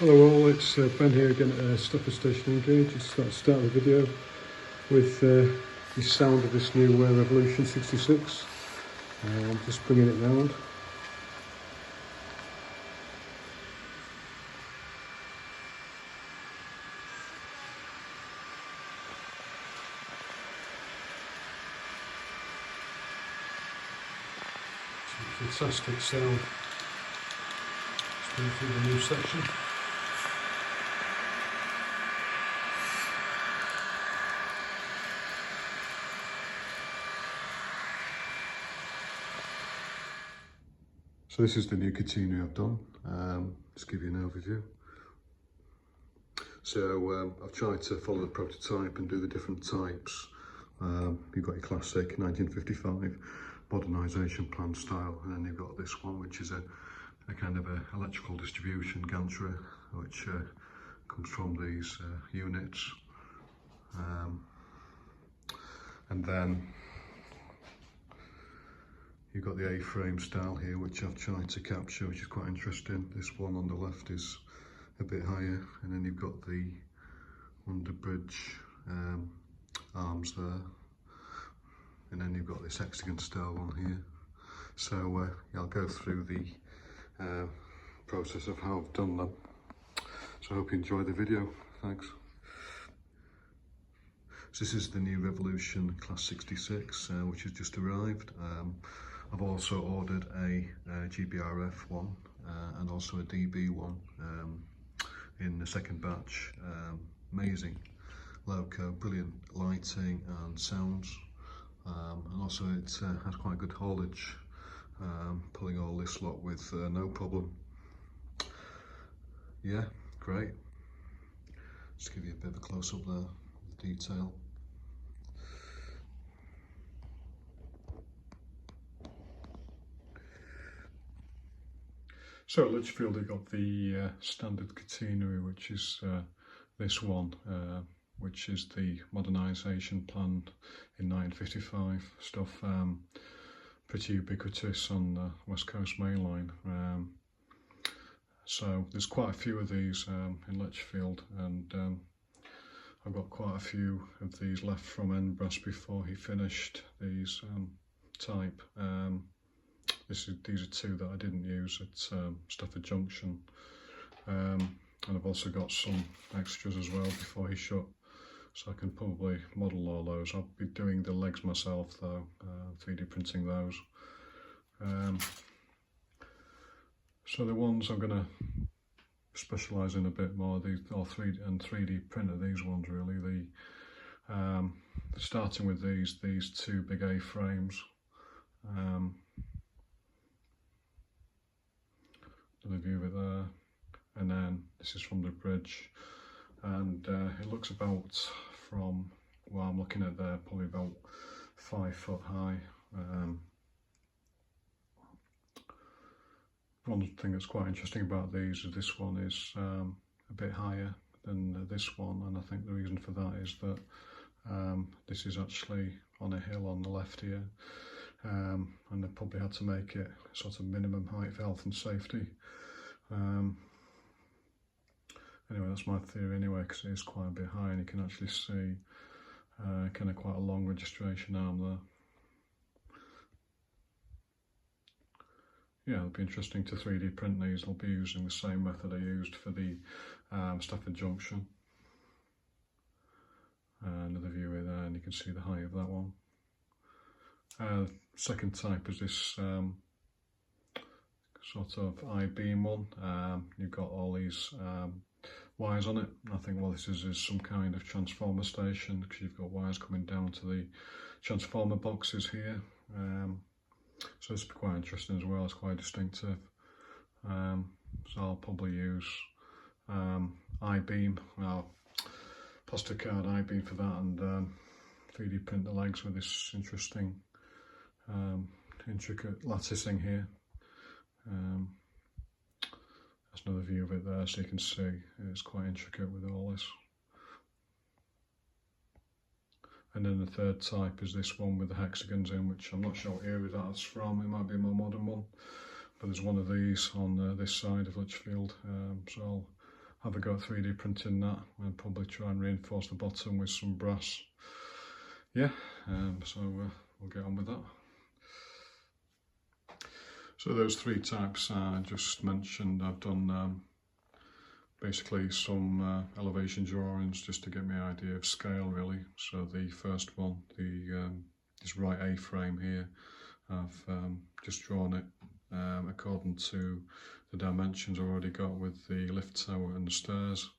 Hello all, it's Ben here again at Lichfield Station Engage. Just start the video with the sound of this new Revolution 66. I'm just bringing it round. Fantastic sound. Just going through the new section. So this is the new catenary I've done. Just give you an overview. So I've tried to follow the prototype and do the different types. You've got your classic 1955 modernisation plan style, and then you've got this one which is a kind of a electrical distribution gantry which comes from these units. And then you've got the A-frame style here, which I've tried to capture, which is quite interesting. This one on the left is a bit higher, and then you've got the underbridge arms there, and then you've got this Hexagon style one here. So I'll go through the process of how I've done them. So I hope you enjoy the video. Thanks. So this is the new Revolution Class 66, which has just arrived. I've also ordered a GBRF one and also a DB one in the second batch. Amazing loco, brilliant lighting and sounds, and also it has quite good haulage, pulling all this lot with no problem. Yeah, great. Just give you a bit of a close up there, the detail. So at Lichfield, we've got the standard catenary, which is this one, which is the modernisation plan in 1955 stuff, pretty ubiquitous on the West Coast Main Line. So there's quite a few of these in Lichfield, and I've got quite a few of these left from Enbras before he finished these type. These are two that I didn't use at Stafford Junction, and I've also got some extras as well before he shut, so I can probably model all those. I'll be doing the legs myself though, 3D printing those. So the ones I'm going to specialise in a bit more, these are 3D printer these ones really. Starting with these two big A-frames. The view of it there, and then this is from the bridge, and it looks about, from what I'm looking at there, probably about 5 foot high. One thing that's quite interesting about these is this one is a bit higher than this one, and I think the reason for that is that this is actually on a hill on the left here, and they probably had to make it sort of minimum height for health and safety. Anyway, that's my theory anyway, because it is quite a bit high, and you can actually see kind of quite a long registration arm there. Yeah, it'll be interesting to 3D print these. I'll be using the same method I used for the Stafford Junction. Another view of there, and you can see the height of that one. Second type is this sort of I-beam one. You've got all these wires on it. I think what this is some kind of transformer station, because you've got wires coming down to the transformer boxes here. So it's quite interesting as well. It's quite distinctive. So I'll probably use I-beam, plastic card I-beam for that, and 3D print the legs with this interesting intricate latticing here. That's another view of it there, so you can see it's quite intricate with all this. And then the third type is this one with the hexagons in, which I'm not sure what era that's from. It might be a more modern one, but there's one of these on this side of Lichfield, so have a go at 3D printing that and probably try and reinforce the bottom with some brass. Yeah, so we'll get on with that. So those three types I just mentioned, I've done basically some elevation drawings just to get me an idea of scale really. So the first one, this right A-frame here, I've just drawn it according to the dimensions I've already got with the lift tower and the stairs,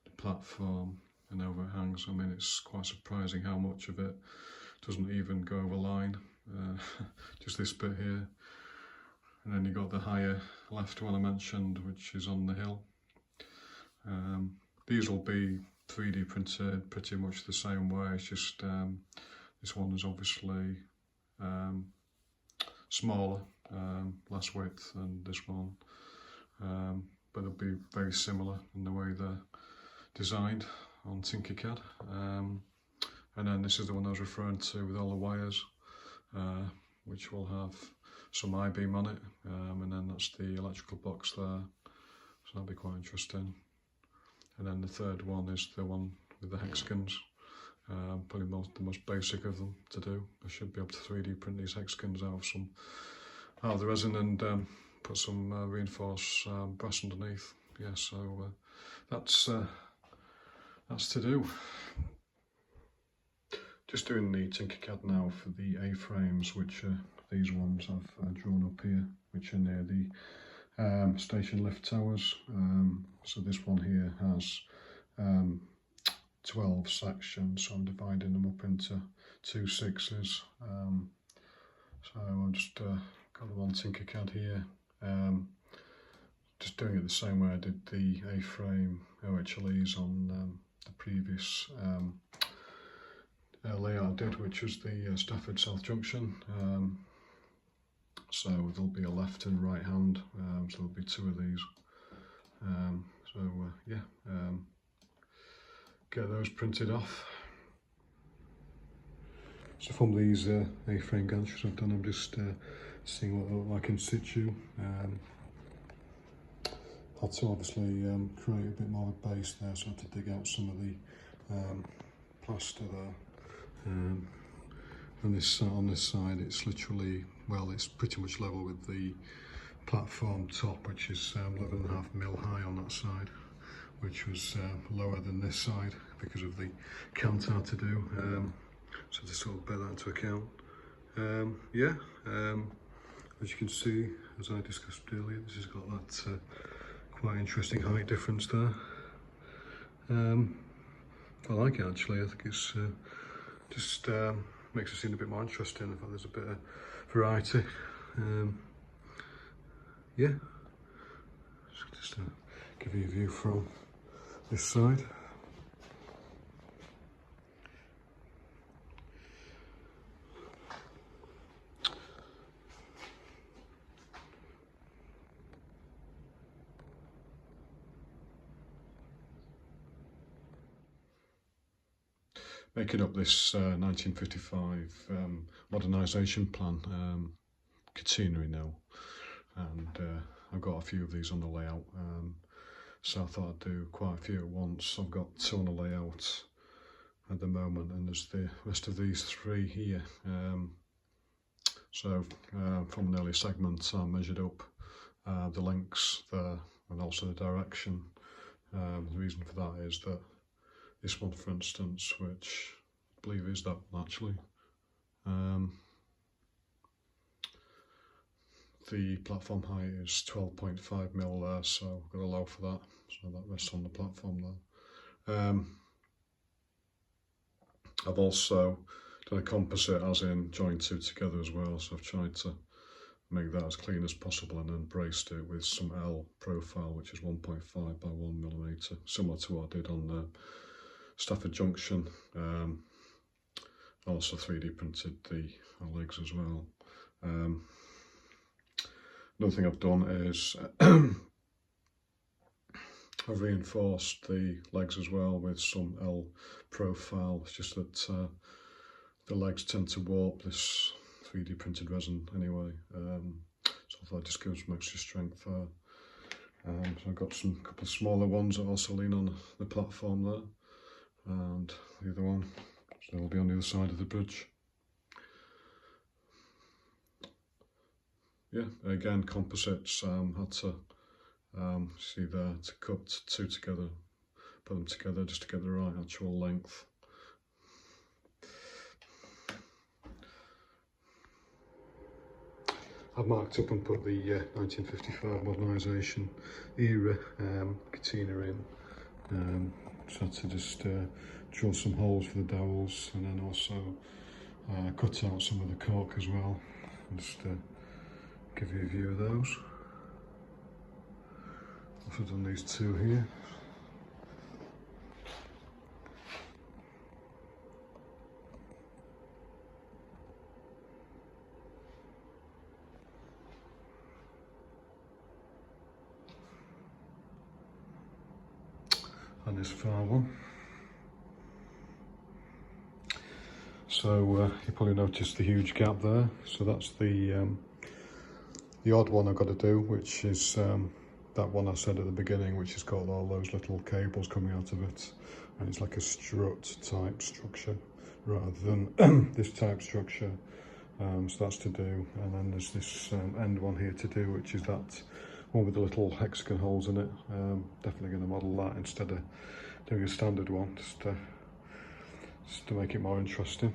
the platform and overhangs. I mean, it's quite surprising how much of it doesn't even go over line, just this bit here. And then you got the higher left one I mentioned, which is on the hill. These will be 3D printed pretty much the same way, it's just this one is obviously smaller, less width than this one, but they'll be very similar in the way they're designed on Tinkercad. And then this is the one I was referring to with all the wires, which will have some I-beam on it, and then that's the electrical box there, so that'll be quite interesting. And then the third one is the one with the hexagons, probably the most basic of them to do. I should be able to 3D print these hexagons out of the resin and put some reinforced brass underneath. Yeah, so that's to do. Just doing the Tinkercad now for the A-frames, which are these ones I've drawn up here, which are near the station lift towers. So this one here has 12 sections, so I'm dividing them up into 2 6s. So I've just got them on Tinkercad here. Just doing it the same way I did the A-frame OHLEs on the previous layout I did, which was the Stafford South Junction. So there'll be a left and right hand, so there'll be 2 of these. Get those printed off. So from these A-frame gantries I've done, I'm just seeing what they look like in situ. Had to obviously create a bit more of a base there, so I had to dig out some of the plaster there. And on this side it's literally, well, it's pretty much level with the platform top, which is 11.5mm high on that side, which was lower than this side because of the count I had to do. So to sort of bear that into account. As you can see, as I discussed earlier, this has got that quite interesting height difference there. I like it actually. I think it's just makes the scene a bit more interesting. In fact, there's a bit of variety. Just give you a view from this side. Making up this 1955 modernisation plan, catenary now, and I've got a few of these on the layout, so I thought I'd do quite a few at once. I've got 2 on the layout at the moment, and there's the rest of these 3 here. So from an earlier segment I measured up the lengths there and also the direction. The reason for that is that this one, for instance, which I believe is that one actually, the platform height is 12.5mm there, so I've got to allow for that, so that rests on the platform there. I've also done a composite, as in joined 2 together as well, so I've tried to make that as clean as possible and then braced it with some L profile, which is 1.5 by 1mm, similar to what I did on the Stafford Junction. Also 3D printed the legs as well. Another thing I've done is I've reinforced the legs as well with some L profile. It's just that the legs tend to warp this 3D printed resin anyway, so I thought it just gives some extra strength there. So I've got some couple of smaller ones that also lean on the platform there, and the other one so will be on the other side of the bridge. Yeah, again composites. Had to see there to cut two together, put them together just to get the right actual length. I've marked up and put the 1955 modernisation era catena in. So I had to just drill some holes for the dowels, and then also cut out some of the cork as well. Just give you a view of those. I've done these two here. And this far one. So you probably noticed the huge gap there. So that's the odd one I've got to do, which is that one I said at the beginning, which has got all those little cables coming out of it, and it's like a strut type structure rather than this type structure. So that's to do, and then there's this end one here to do, which is that one with the little hexagon holes in it. Definitely going to model that instead of doing a standard one, just to make it more interesting.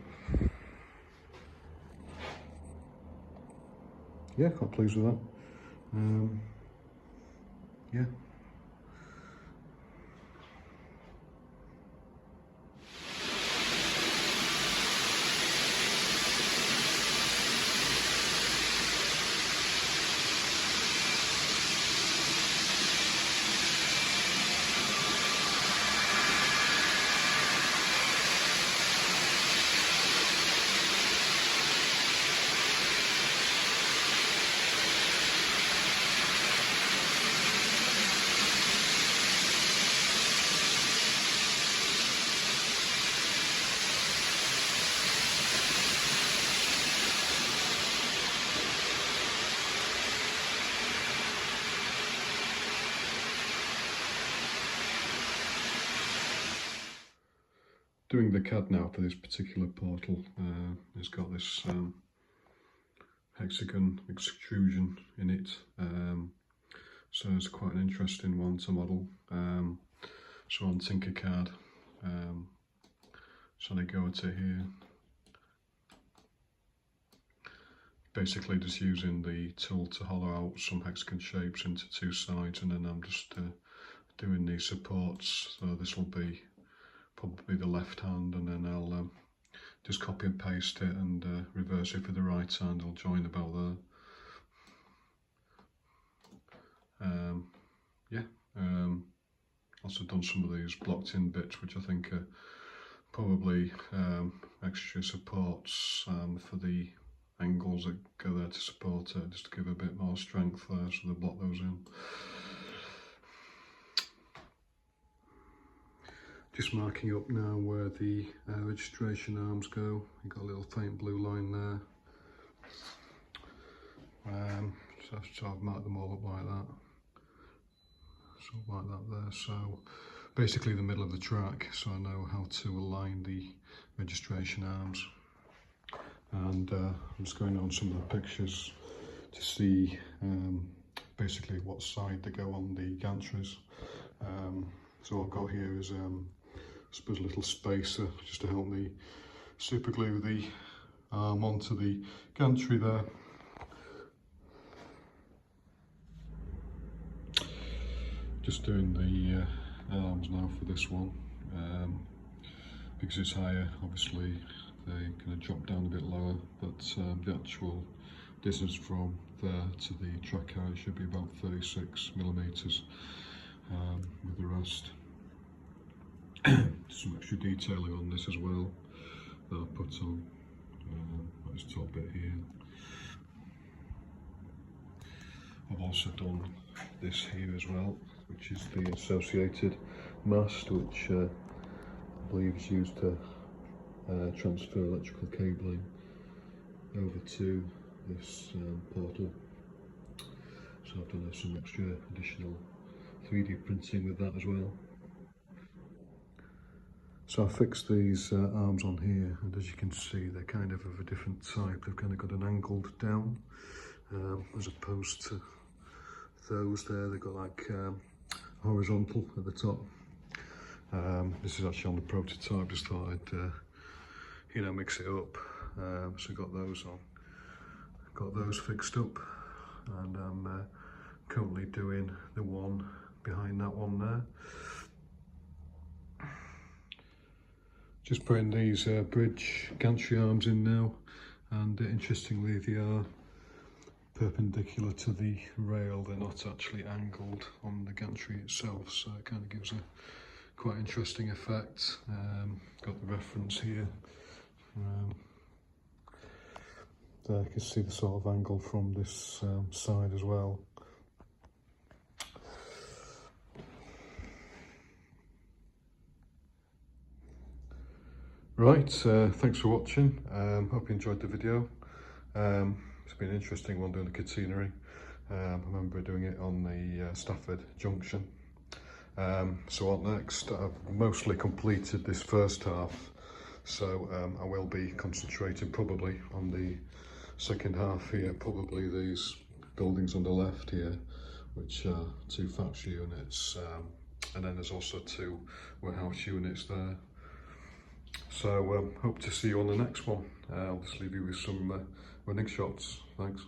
Yeah, quite pleased with that. Yeah. Doing the CAD now for this particular portal. It's got this hexagon extrusion in it, so it's quite an interesting one to model. So on Tinkercad, so I go to here, basically just using the tool to hollow out some hexagon shapes into two sides, and then I'm just doing these supports. So this will be probably the left hand, and then I'll just copy and paste it and reverse it for the right hand. I'll join about there. Also done some of these blocked in bits, which I think are probably extra supports for the angles that go there to support it, just to give a bit more strength there, so they block those in. Just marking up now where the registration arms go. You've got a little faint blue line there. So I've marked them all up like that. So like that there. So basically the middle of the track, so I know how to align the registration arms. And I'm just going on some of the pictures to see basically what side they go on the gantries. So what I've got here is I suppose a little spacer just to help me super glue the arm onto the gantry there. Just doing the arms now for this one. Because it's higher, obviously they're going to drop down a bit lower, but the actual distance from there to the track height should be about 36 millimeters with the rest. Some extra detailing on this as well that I put on this top bit here. I've also done this here as well, which is the associated mast, which I believe is used to transfer electrical cabling over to this portal. So I've done some extra additional 3D printing with that as well. So I fixed these arms on here, and as you can see they're kind of a different type. They've kind of got an angled down as opposed to those there. They've got like horizontal at the top. This is actually on the prototype. Just thought I'd you know, mix it up. So got those on, got those fixed up, and I'm currently doing the one behind that one there. Just putting these bridge gantry arms in now, and interestingly they are perpendicular to the rail. They're not actually angled on the gantry itself, so it kind of gives a quite interesting effect. Got the reference here. There you can see the sort of angle from this side as well. Right, thanks for watching. Hope you enjoyed the video. It's been an interesting one doing the catenary. I remember doing it on the Stafford Junction. So what next? I've mostly completed this first half, so I will be concentrating probably on the second half here, probably these buildings on the left here, which are 2 factory units, and then there's also 2 warehouse units there. So hope to see you on the next one. I'll just leave you with some running shots. Thanks.